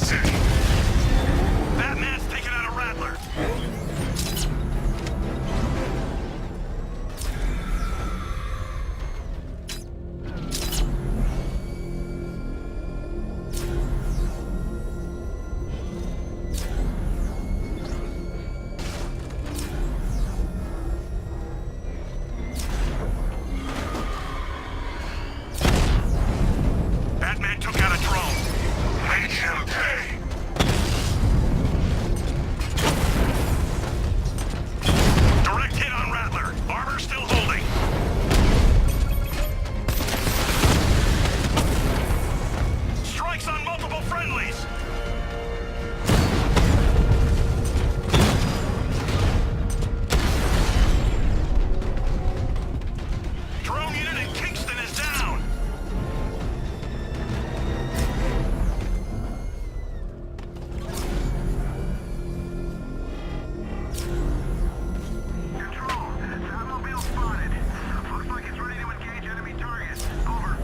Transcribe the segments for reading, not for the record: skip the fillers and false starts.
city. Batman's taking out a Rattler. Batman took out a drone. Make him pay. Direct hit on Rattler. Armor still holding. Strikes on multiple friendlies. Drone unit in Kingston is down. Control, Batmobile spotted. Looks like it's ready to engage enemy targets. Over.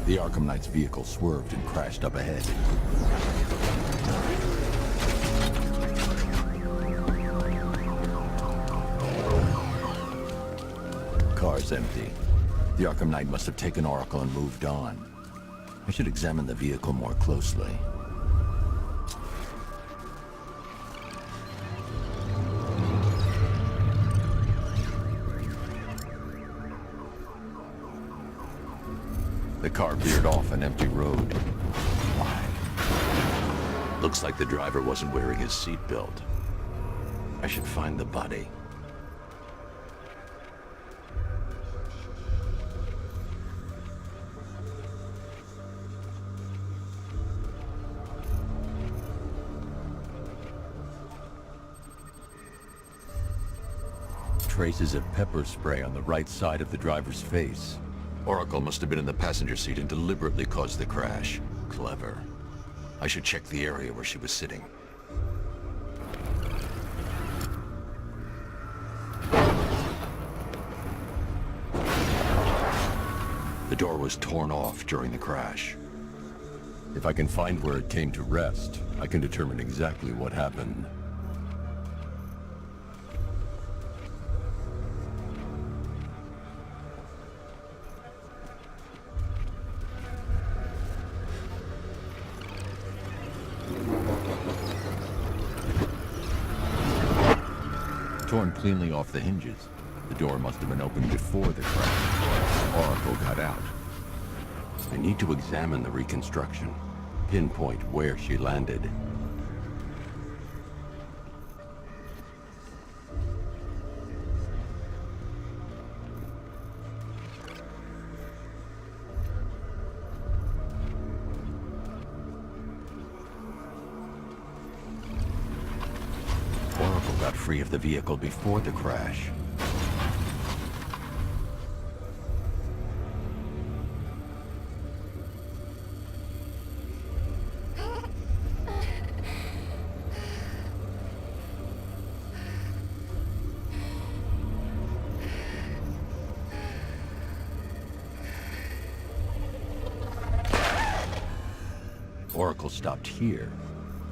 The Arkham Knight's vehicle swerved and crashed up ahead. Car's empty. The Arkham Knight must have taken Oracle and moved on. I should examine the vehicle more closely. The car veered off an empty road. Why? Looks like the driver wasn't wearing his seatbelt. I should find the body. Traces of pepper spray on the right side of the driver's face. Oracle must have been in the passenger seat and deliberately caused the crash. Clever. I should check the area where she was sitting. The door was torn off during the crash. If I can find where it came to rest, I can determine exactly what happened. Torn cleanly off the hinges. The door must have been opened before the crash. Oracle got out. I need to examine the reconstruction. Pinpoint where she landed. Oracle got free of the vehicle before the crash. Oracle stopped here.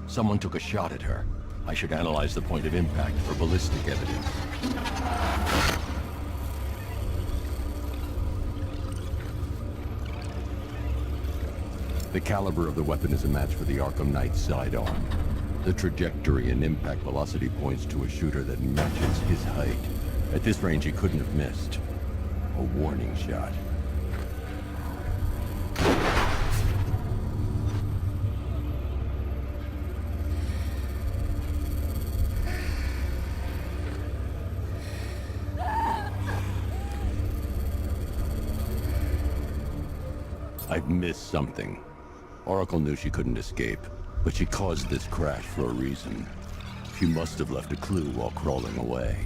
Someone took a shot at her. I should analyze the point of impact for ballistic evidence. The caliber of the weapon is a match for the Arkham Knight's sidearm. The trajectory and impact velocity points to a shooter that matches his height. At this range, he couldn't have missed. A warning shot. I've missed something. Oracle knew she couldn't escape, but she caused this crash for a reason. She must have left a clue while crawling away.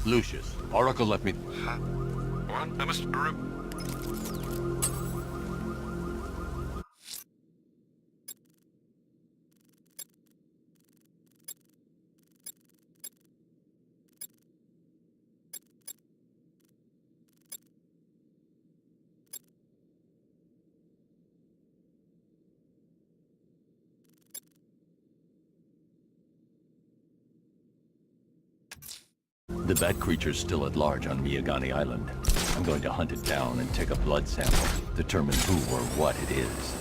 Lucius, Oracle left me... Huh? What? I must... The bat creature's still at large on Miyagani Island. I'm going to hunt it down and take a blood sample, determine who or what it is.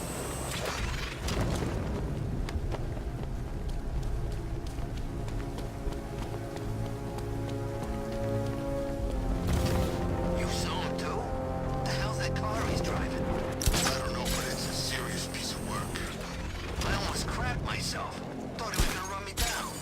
You saw him too? The hell's that car he's driving? I don't know, but it's a serious piece of work. I almost crapped myself. Thought he was gonna run me down.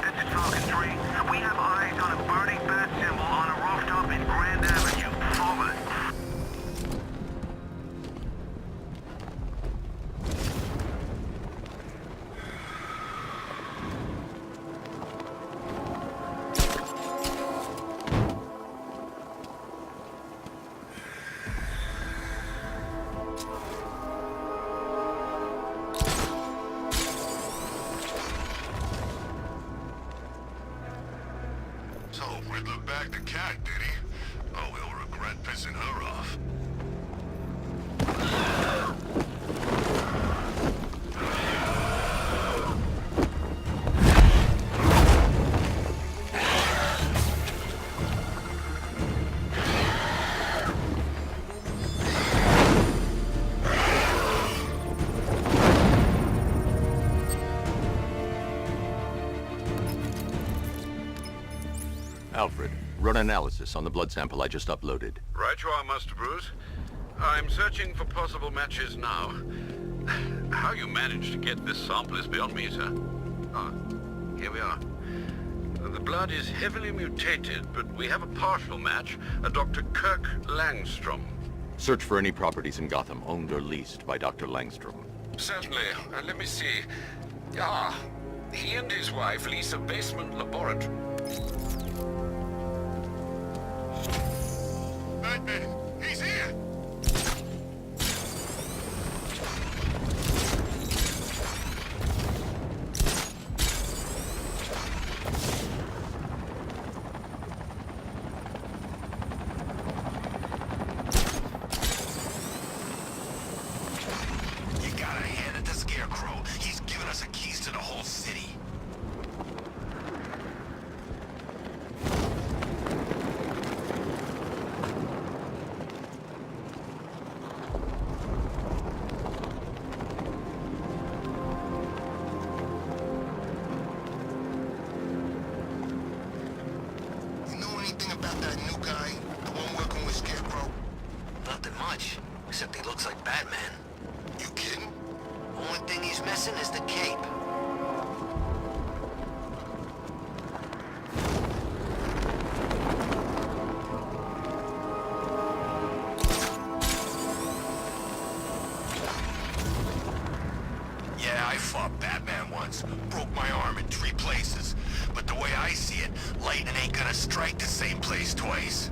This is Falcon 3. We have eyes on a burning bat symbol on a rooftop in Grand Avenue. Forward. So, Riddler bagged the cat, did he? Oh, he'll regret pissing her off. Alfred, run analysis on the blood sample I just uploaded. Right you are, Master Bruce. I'm searching for possible matches now. How you managed to get this sample is beyond me, sir. Ah, here we are. The blood is heavily mutated, but we have a partial match, a Dr. Kirk Langstrom. Search for any properties in Gotham owned or leased by Dr. Langstrom. Certainly. Let me see. Ah, he and his wife lease a basement laboratory. Batman, he's here! You gotta hand it to Scarecrow. He's given us the keys to the whole city. You know anything about that new guy? The one working with Scarecrow? Nothing much, except he looks like Batman. You kidding? Only thing he's missing is the cape. Yeah, I fought Batman once. Broke my arm in 3 places. But the way I see it, lightning ain't gonna strike the same place twice.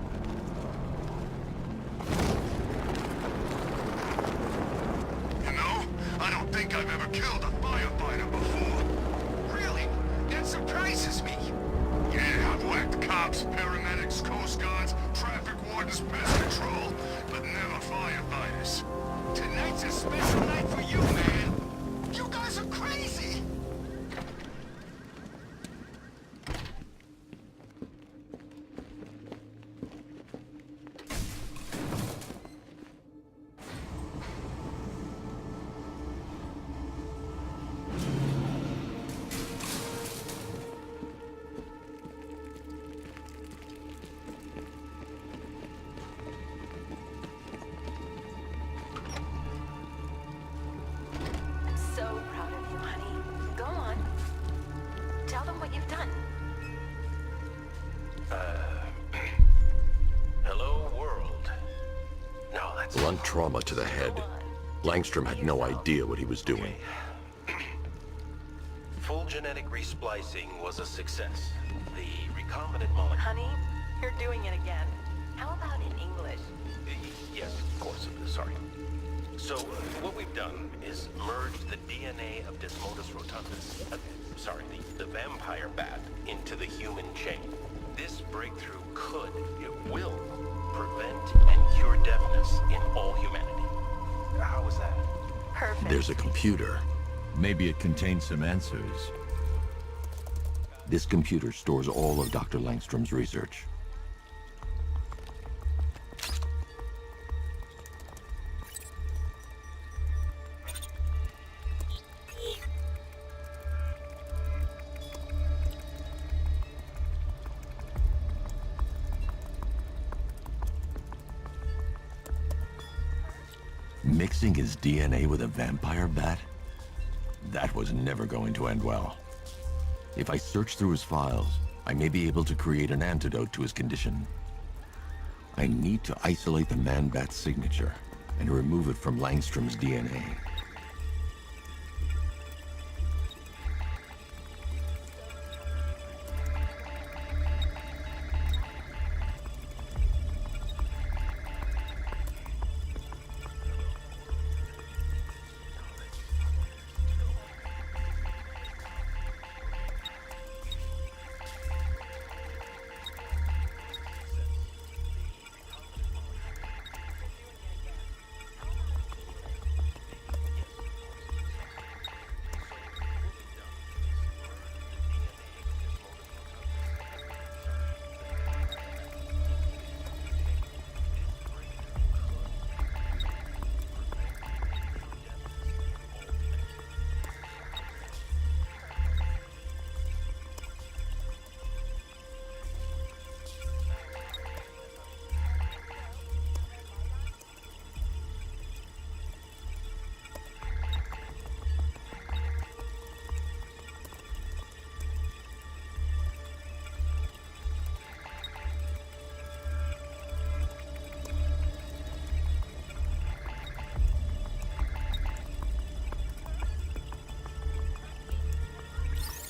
You know, I don't think I've ever killed a firefighter before. Really? That surprises me. Yeah, I've whacked cops, paramedics, coast guards, traffic wardens, pest control, but never firefighters. Tonight's a special night for you, man. You guys are crazy! trauma to the head. Langstrom had no idea what he was doing. Full genetic resplicing was a success. The recombinant molecule... Honey, you're doing it again. How about in English? Yes, of course. Sorry. So, what we've done is merged the DNA of Desmodus rotundus, the vampire bat, into the human chain. This breakthrough it will, prevent and cure deafness in all humanity. How was that? Perfect. There's a computer. Maybe it contains some answers. This computer stores all of Dr. Langstrom's research. Mixing his DNA with a vampire bat? That was never going to end well. If I search through his files, I may be able to create an antidote to his condition. I need to isolate the man-bat's signature and remove it from Langstrom's DNA.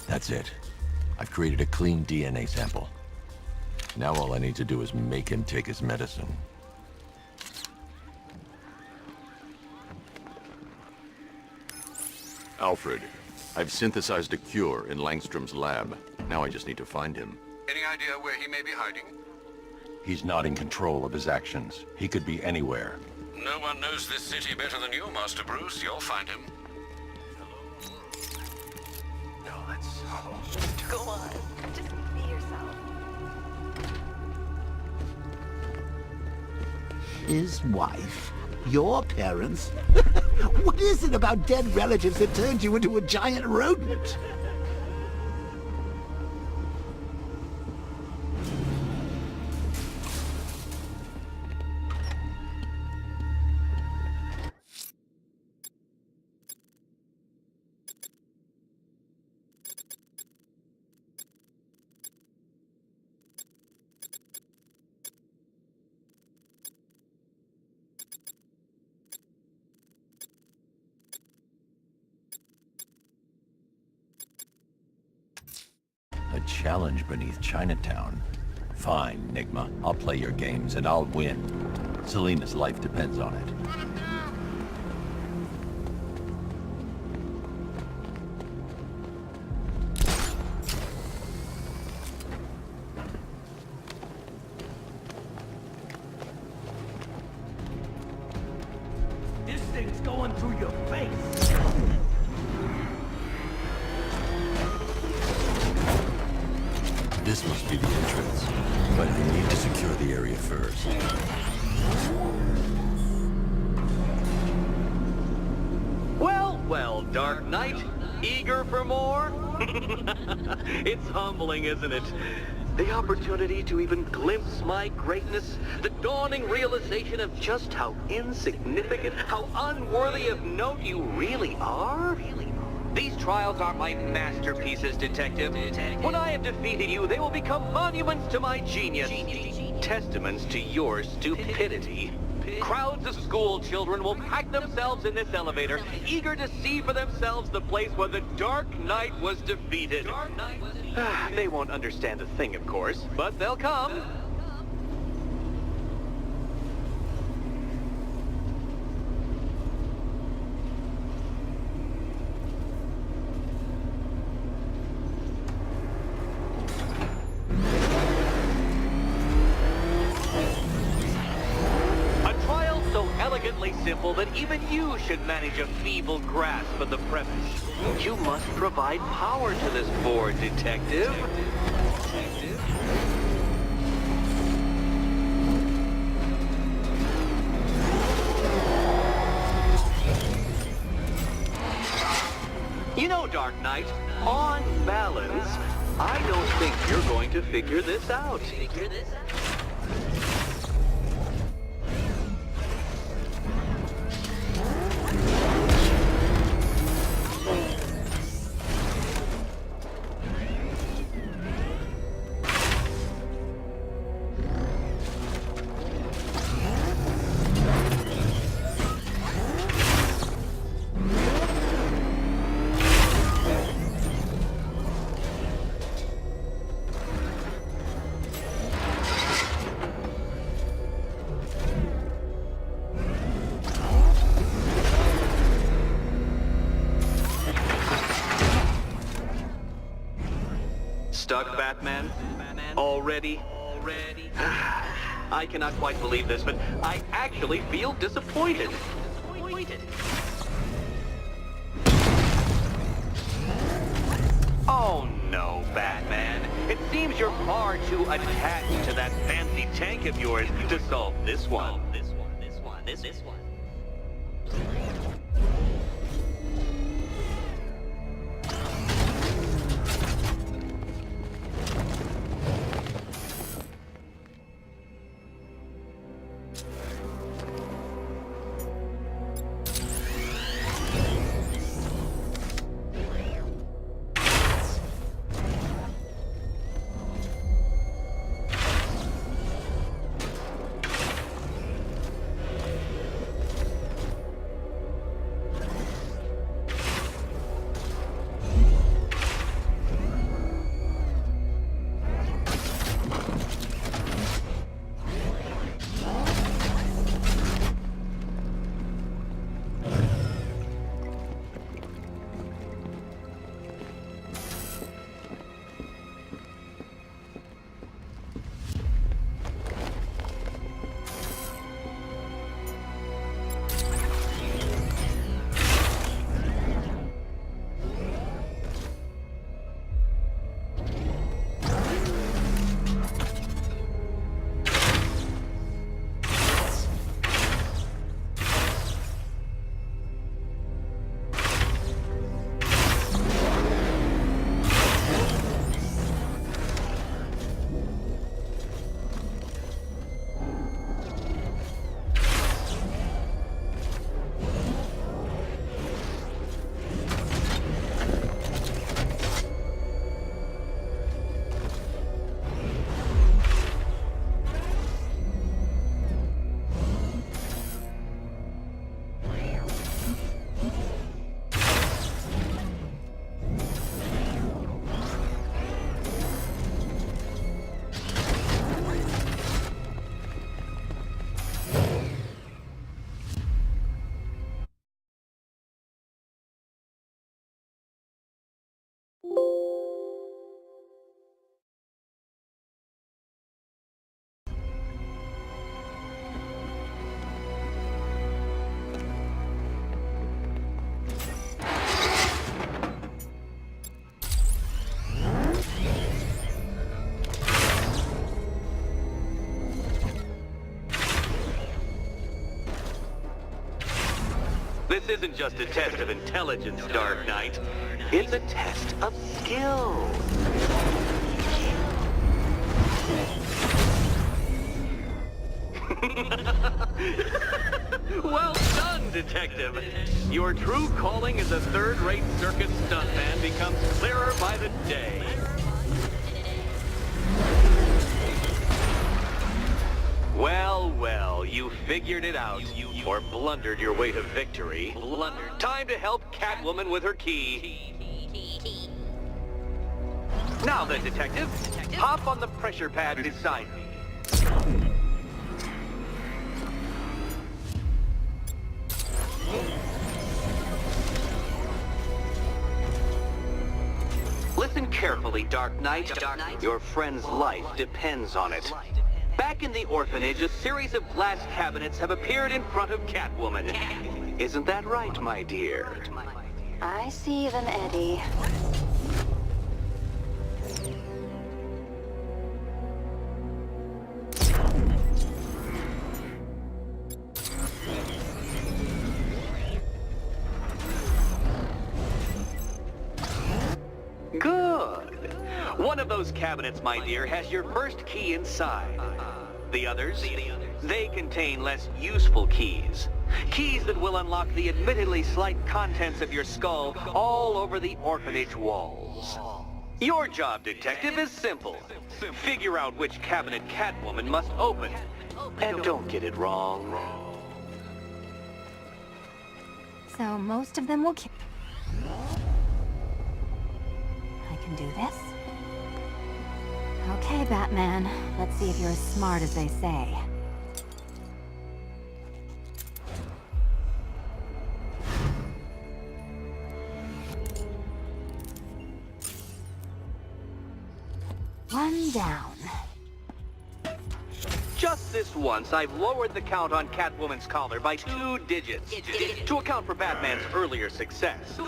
That's it. I've created a clean DNA sample. Now all I need to do is make him take his medicine. Alfred, I've synthesized a cure in Langstrom's lab. Now I just need to find him. Any idea where he may be hiding? He's not in control of his actions. He could be anywhere. No one knows this city better than you, Master Bruce. You'll find him. No, that's... Go on. Just be yourself. His wife? Your parents? What is it about dead relatives that turned you into a giant rodent? A challenge beneath Chinatown. Fine, Nigma. I'll play your games and I'll win. Selena's life depends on it. This thing's going through your face. This must be the entrance. But I need to secure the area first. Well, well, Dark Knight, eager for more? It's humbling, isn't it? The opportunity to even glimpse my greatness, the dawning realization of just how insignificant, how unworthy of note you really are? These trials are my masterpieces, Detective. When I have defeated you, they will become monuments to my genius. testaments to your stupidity. Crowds of school children will pack themselves in this elevator, eager to see for themselves the place where the Dark Knight was defeated. They won't understand a thing, of course, but they'll come. Simple that even you should manage a feeble grasp of the premise. You must provide power to this board, detective. You know, Dark Knight, on balance, I don't think you're going to figure this out. Stuck, Batman? Already? I cannot quite believe this, but I actually feel disappointed. Oh no, Batman. It seems you're far too attached to that fancy tank of yours to solve this one. This one. This isn't just a test of intelligence, Dark Knight. It's a test of skill. Well done, Detective. Your true calling as a third-rate circus stuntman becomes clearer by the day. figured it out, or blundered your way to victory. Time to help Catwoman with her key. Now then, Detective, hop on the pressure pad beside me. Listen carefully, Dark Knight. Your friend's life depends on it. Back in the orphanage, a series of glass cabinets have appeared in front of Catwoman. Isn't that right, my dear? I see them, Eddie. Good. One of those cabinets, my dear, has your first key inside. The others, they contain less useful keys. Keys that will unlock the admittedly slight contents of your skull all over the orphanage walls. Your job, Detective, is simple. Figure out which cabinet Catwoman must open. And don't get it wrong. So most of them will kill. I can do this. Okay, Batman. Let's see if you're as smart as they say. One down. Just this once, I've lowered the count on Catwoman's collar by 2 digits to account for Batman's earlier success.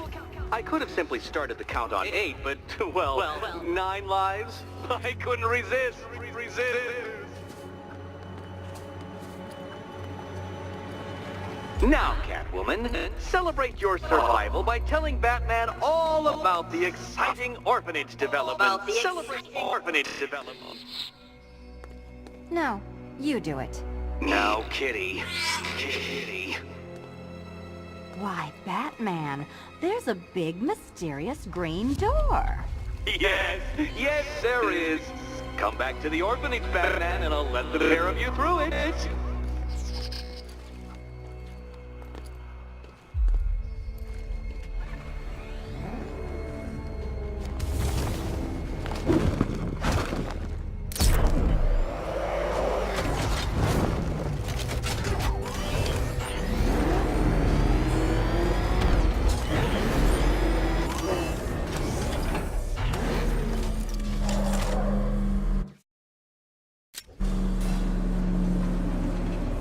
I could have simply started the count on 8, but, well, 9 lives? I couldn't resist. Now, Catwoman, celebrate your survival by telling Batman all about the exciting orphanage development. Celebrate orphanage development. No, you do it. Now, Kitty. Kitty. Why, Batman, there's a big, mysterious green door. Yes, there is. Come back to the orphanage, Batman, and I'll let the pair of you through it.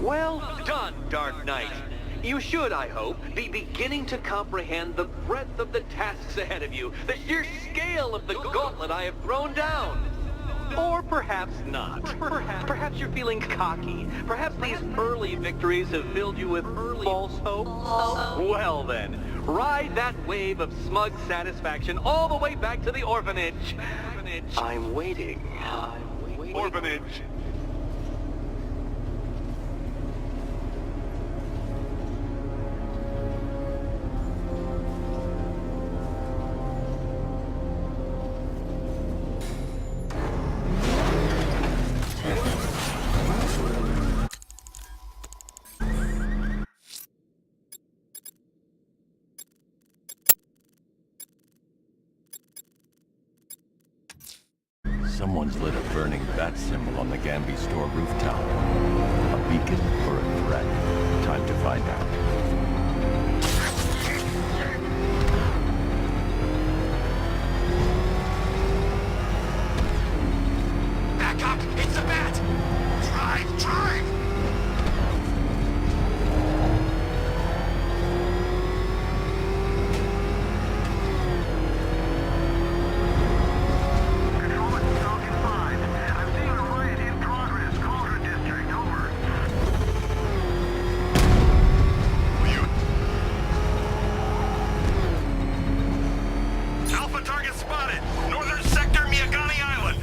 Well done, Dark Knight. You should, I hope, be beginning to comprehend the breadth of the tasks ahead of you, the sheer scale of the gauntlet I have thrown down. Or perhaps not. Perhaps you're feeling cocky. Perhaps these early victories have filled you with false hope. Well then, ride that wave of smug satisfaction all the way back to the orphanage. I'm waiting. Orphanage. Someone's lit a burning bat symbol on the Gamby store rooftop. A beacon or a threat? Time to find out. Back up! It's a bat! Drive! Control, it's Falcon 5. I'm seeing a riot in progress. Cauldron District, over. Alpha target spotted! Northern sector, Miyagani Island!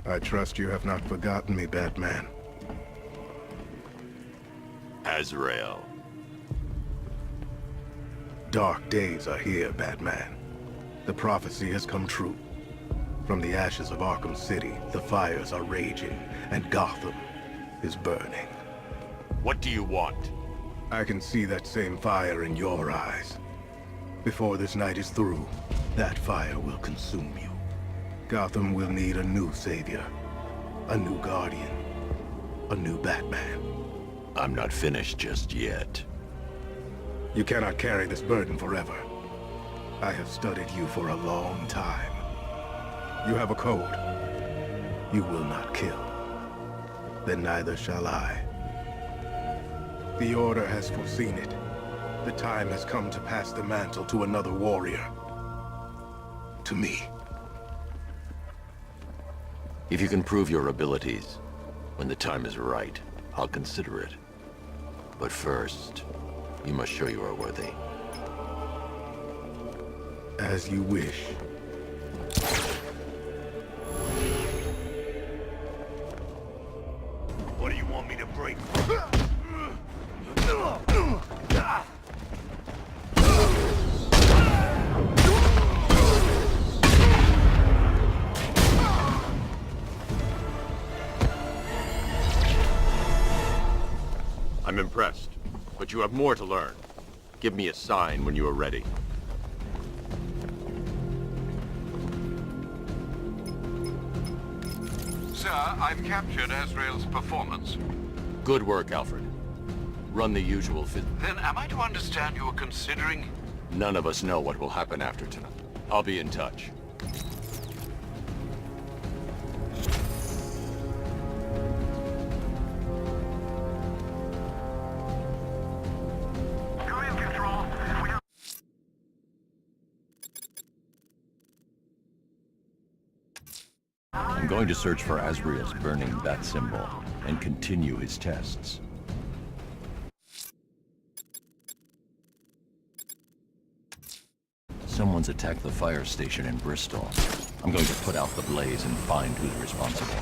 I trust you have not forgotten me, Batman. Azrael. Dark days are here, Batman. The prophecy has come true. From the ashes of Arkham City, the fires are raging, and Gotham is burning. What do you want? I can see that same fire in your eyes. Before this night is through, that fire will consume you. Gotham will need a new savior, a new guardian, a new Batman. I'm not finished just yet. You cannot carry this burden forever. I have studied you for a long time. You have a code. You will not kill. Then neither shall I. The Order has foreseen it. The time has come to pass the mantle to another warrior. To me. If you can prove your abilities, when the time is right, I'll consider it. But first, you must show you are worthy. As you wish. What do you want me to break? I'm impressed, but you have more to learn. Give me a sign when you are ready. Sir, I've captured Azrael's performance. Good work, Alfred. Run the usual Then am I to understand you are considering... None of us know what will happen after tonight. I'll be in touch. You're in control. We have... I'm going to search for Azrael's burning bat symbol and continue his tests. Someone's attacked the fire station in Bristol. I'm going to put out the blaze and find who's responsible.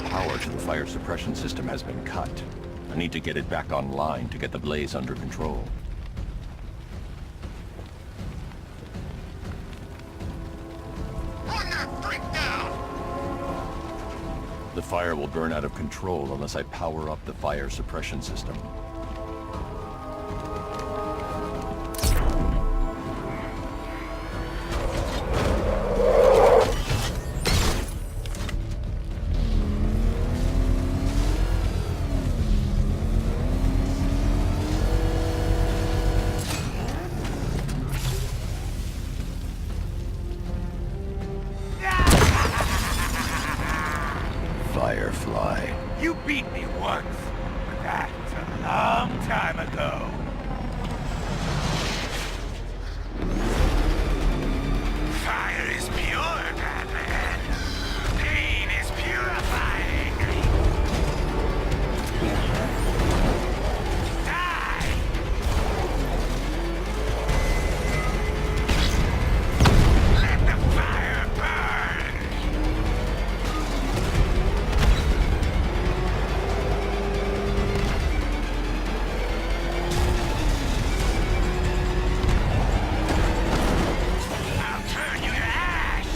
Power to the fire suppression system has been cut. I need to get it back online to get the blaze under control. Run that freak down! The fire will burn out of control unless I power up the fire suppression system. Firefly. You beat me once, but that's a long time ago. Fire is pure, Batman. Pain is purifying. Die! Let the fire burn! I'll turn you to ash!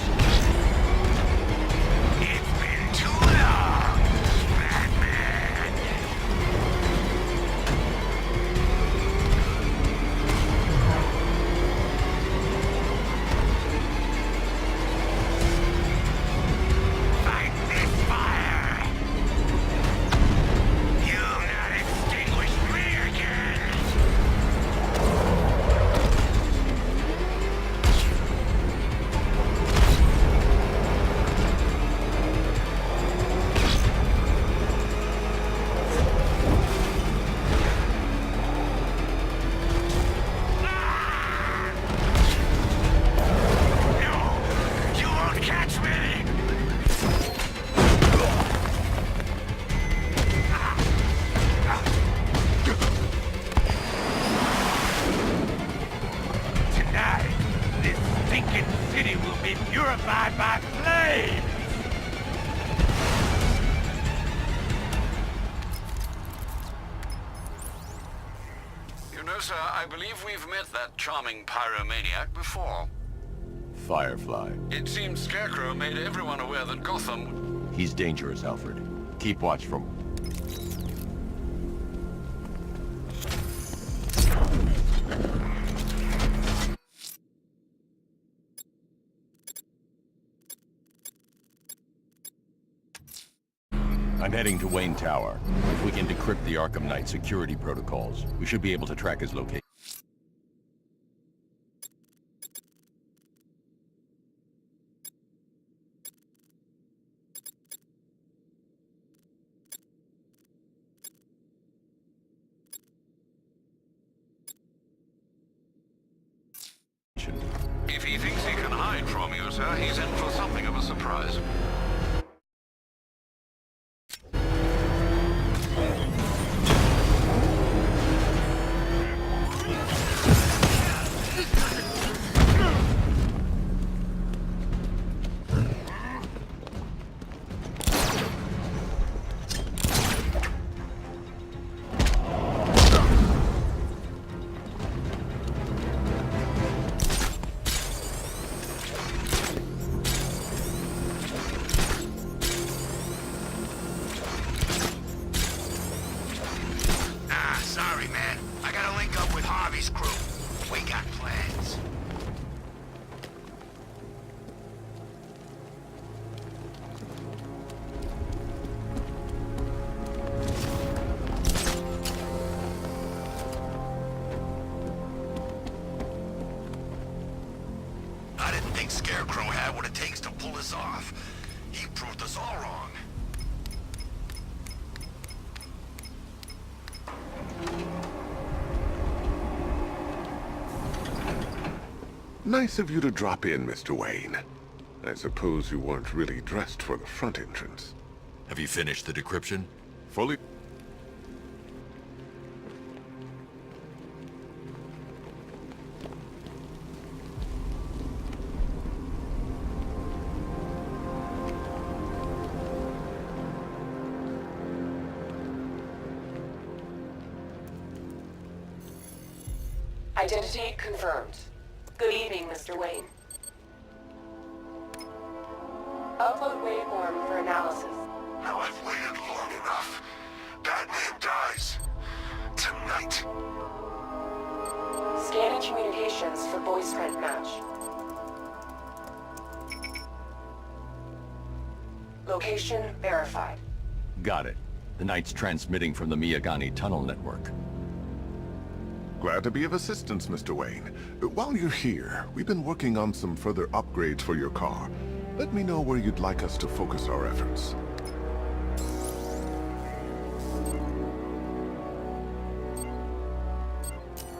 no, sir. I believe we've met that charming pyromaniac before. Firefly. It seems Scarecrow made everyone aware that Gotham... He's dangerous, Alfred. Keep watch from... I'm heading to Wayne Tower. If we can decrypt the Arkham Knight security protocols, we should be able to track his location. If he thinks he can hide from you, sir, he's in for something of a surprise. Sorry, man. I gotta link up with Harvey's crew. We got plans. I didn't think Scarecrow had what it takes to pull us off. He proved us all wrong. Nice of you to drop in, Mr. Wayne. I suppose you weren't really dressed for the front entrance. Have you finished the decryption? Fully... Identity confirmed. Good evening, Mr. Wayne. Upload waveform for analysis. Now I've waited long enough. Batman dies. Tonight. Scanning communications for voice print match. Location verified. Got it. The Knight's transmitting from the Miyagani tunnel network. Glad to be of assistance, Mr. Wayne. While you're here, we've been working on some further upgrades for your car. Let me know where you'd like us to focus our efforts.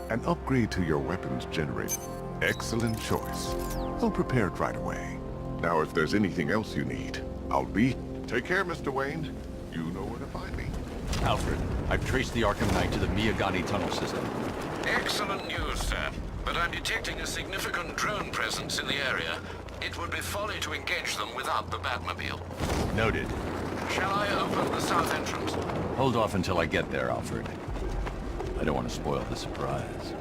An upgrade to your weapons generator. Excellent choice. I'll prepare it right away. Now, if there's anything else you need, I'll be... Take care, Mr. Wayne. You know where to find me. Alfred, I've traced the Arkham Knight to the Miyagani tunnel system. Excellent news, sir. But I'm detecting a significant drone presence in the area. It would be folly to engage them without the Batmobile. Noted. Shall I open the south entrance? Hold off until I get there, Alfred. I don't want to spoil the surprise.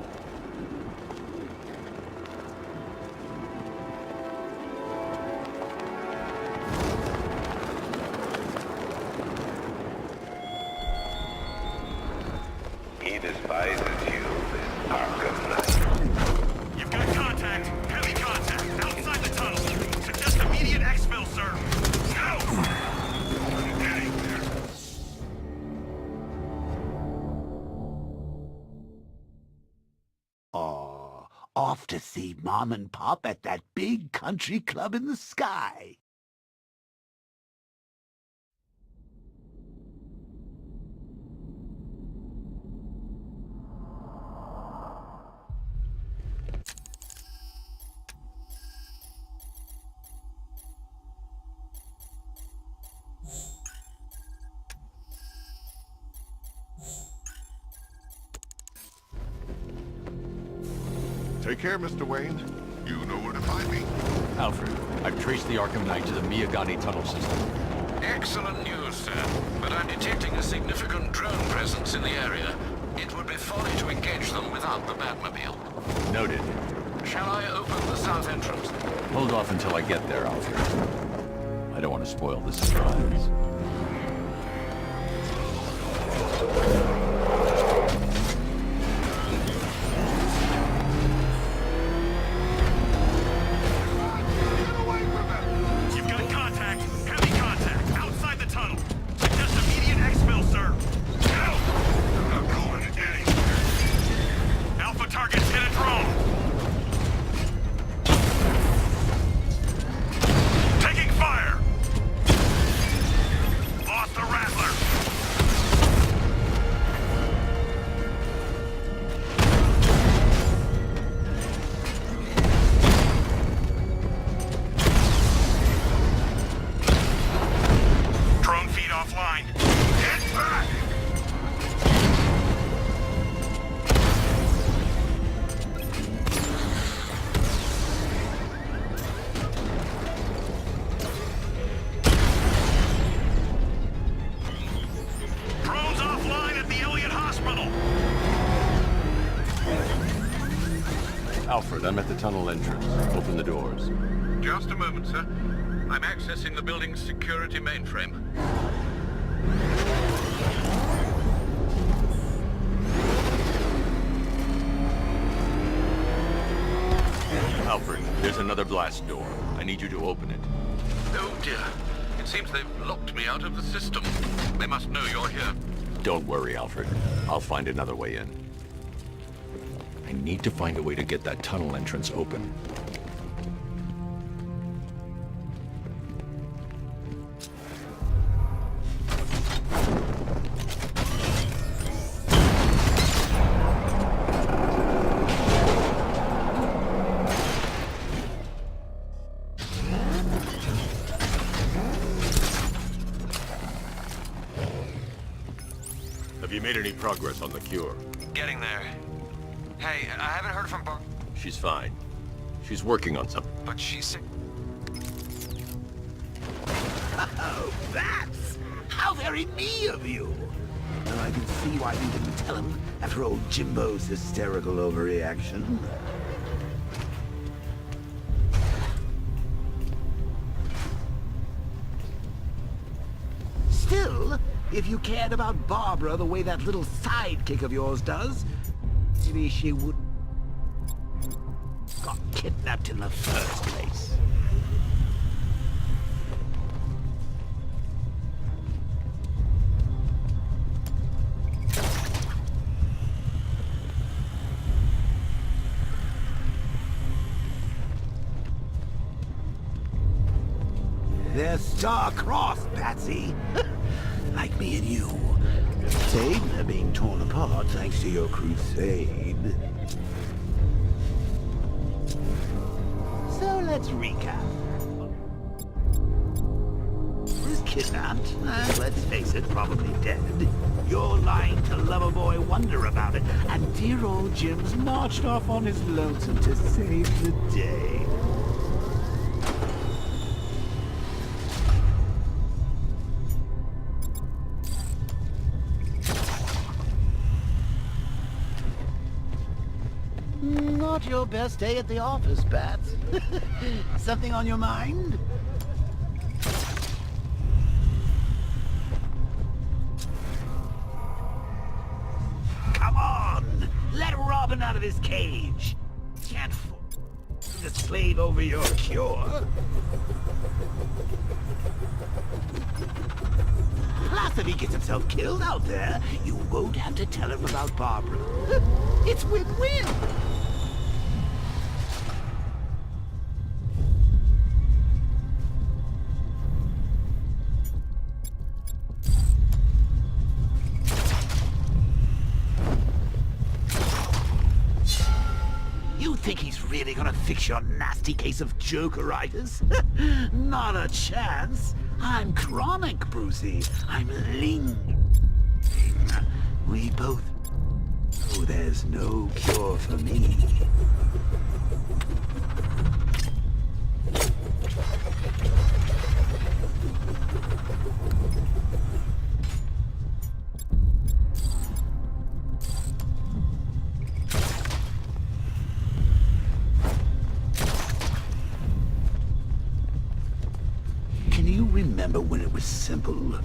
He despises you, this Arkham Knight. You've got contact. Heavy contact. Outside the tunnel. Suggest immediate exfil, sir. No! I'm getting there. Oh, off to see Mom and Pop at that big country club in the sky. Take care, Mr. Wayne. You know where to find me. Alfred, I've traced the Arkham Knight to the Miyagani tunnel system. Excellent news, sir. But I'm detecting a significant drone presence in the area. It would be folly to engage them without the Batmobile. Noted. Shall I open the south entrance? Hold off until I get there, Alfred. I don't want to spoil the surprise. You've got contact. Heavy contact. Outside the tunnel. Suggest immediate exfil, sir. Go! I'm not going anywhere. Alpha targets hit a drone. Taking fire! Lost the Rattler. Drone feed offline. Get back! Drones offline at the Elliott Hospital. Alfred, I'm at the tunnel entrance. Open the doors. Just a moment, sir. I'm accessing the building's security mainframe. Alfred, there's another blast door. I need you to open it. Oh dear. It seems they've locked me out of the system. They must know you're here. Don't worry, Alfred. I'll find another way in. I need to find a way to get that tunnel entrance open. Have you made any progress on the cure? Getting there. Hey, I haven't heard from Bar... She's fine. She's working on something. But she's sick. Oh, that's... How very me of you! Now I can see why you didn't tell him after old Jimbo's hysterical overreaction. Still, if you cared about Barbara the way that little sidekick of yours does, maybe she wouldn't got kidnapped in the first place. They're star-crossed, Patsy. Like me and you. Save they're being torn apart thanks to your crusade. So let's recap. Was kidnapped, and let's face it, probably dead. You're lying to Loverboy Wonder about it, and dear old Jim's marched off on his lonesome to save the day. Not your best day at the office, Bats. Something on your mind? Come on! Let Robin out of his cage! Can't force to slave over your cure. Plus, if he gets himself killed out there, you won't have to tell him about Barbara. It's win-win! You think he's really gonna fix your nasty case of Jokeritis? Not a chance. I'm chronic, Brucey. I'm Ling. We both know there's no cure for me. remember when it was simple?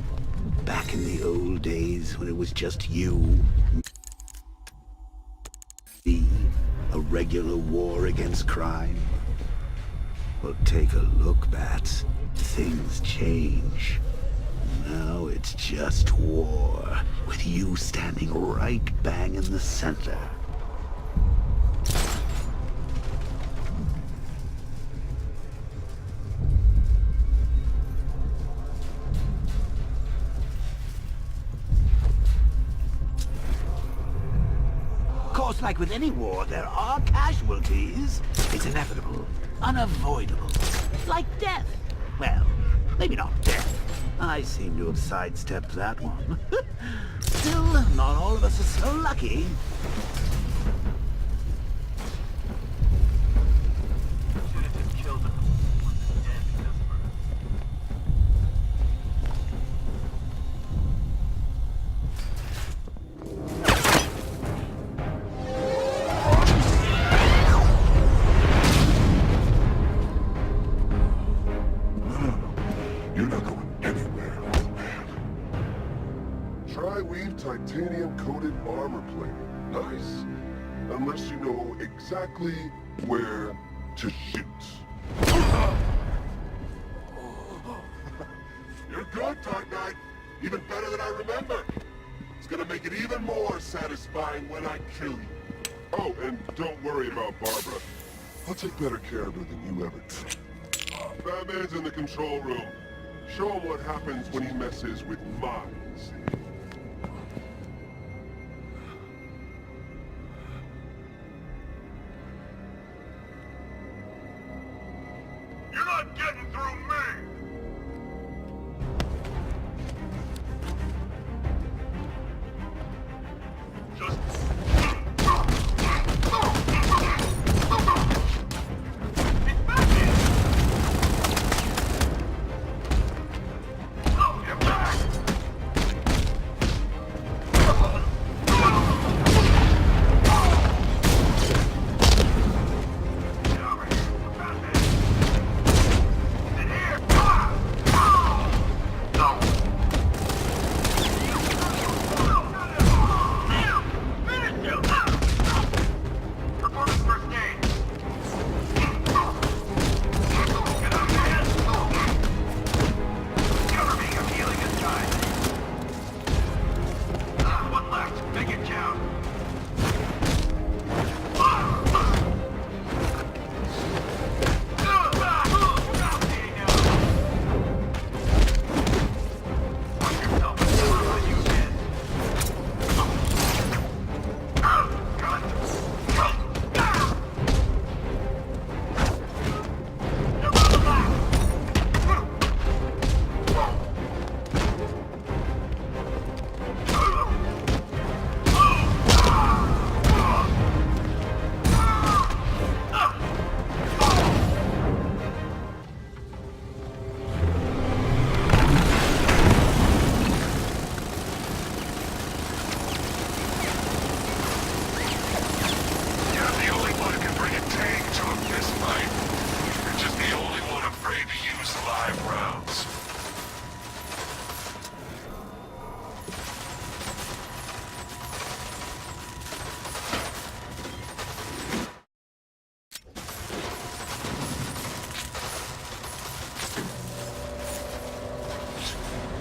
Back in the old days when it was just you, me, a regular war against crime? Well, take a look, Bats. Things change. Now it's just war, with you standing right bang in the center. Of course, like with any war, there are casualties. It's inevitable, unavoidable. Like death. Well, maybe not death. I seem to have sidestepped that one. Still, not all of us are so lucky. You're not going anywhere, old man. Tri-weave titanium-coated armor plate. Nice. Unless you know exactly where to shoot. You're good, Dark Knight. Even better than I remember. It's gonna make it even more satisfying when I kill you. Oh, and don't worry about Barbara. I'll take better care of her than you ever did. Batman's in the control room. Show him what happens when he messes with minds. You're not getting through me! Just...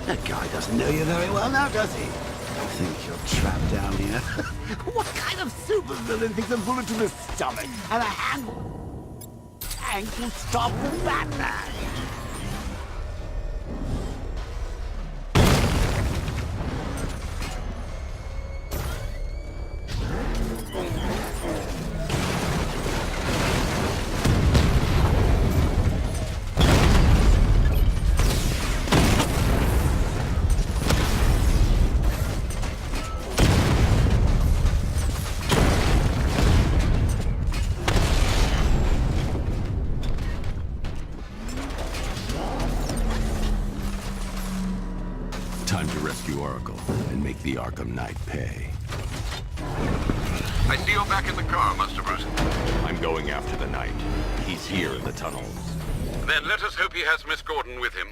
That guy doesn't know you very well now, does he? I think you're trapped down here. What kind of supervillain thinks a bullet to the stomach and a hand tank will stop the Batman? Time to rescue Oracle and make the Arkham Knight pay. I see you're back in the car, Master Bruce. I'm going after the Knight. He's here in the tunnels. Then let us hope he has Miss Gordon with him.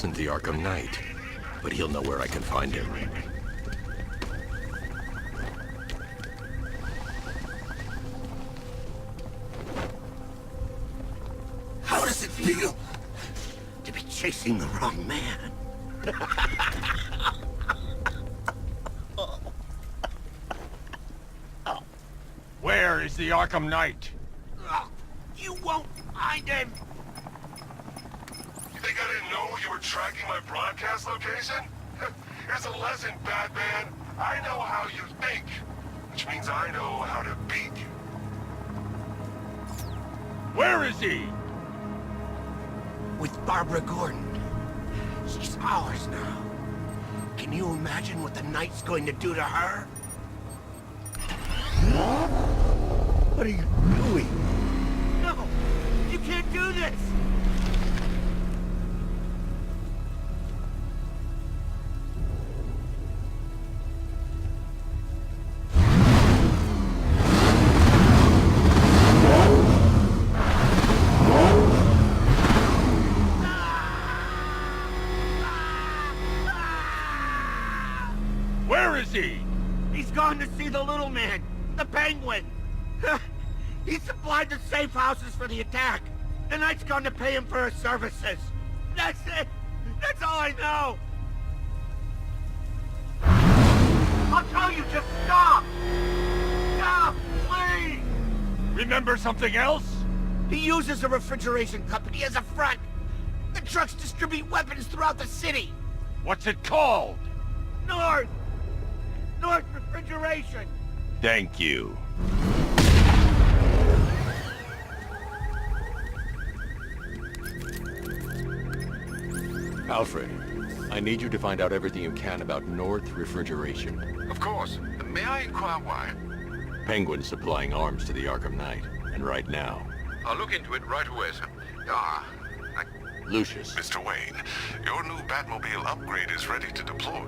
isn't the Arkham Knight, but he'll know where I can find him. How does it feel to be chasing the wrong man? Where is the Arkham Knight? You won't find him! You think I didn't know you were tracking my broadcast location? Here's a lesson, Batman. I know how you think, which means I know how to beat you. Where is he? With Barbara Gordon. She's ours now. Can you imagine what the Knight's going to do to her? What are you doing? No! You can't do this! Where is he? He's gone to see the little man, the Penguin. He supplied the safe houses for the attack. The Knight's gone to pay him for his services. That's it. That's all I know. I'll tell you, just stop. Stop, please. Remember something else? He uses a refrigeration company as a front. The trucks distribute weapons throughout the city. What's it called? North Refrigeration. Thank you. Alfred, I need you to find out everything you can about North Refrigeration. Of course. May I inquire why? Penguin's supplying arms to the Arkham Knight, and right now... I'll look into it right away, sir. Lucius. Mr. Wayne, your new Batmobile upgrade is ready to deploy.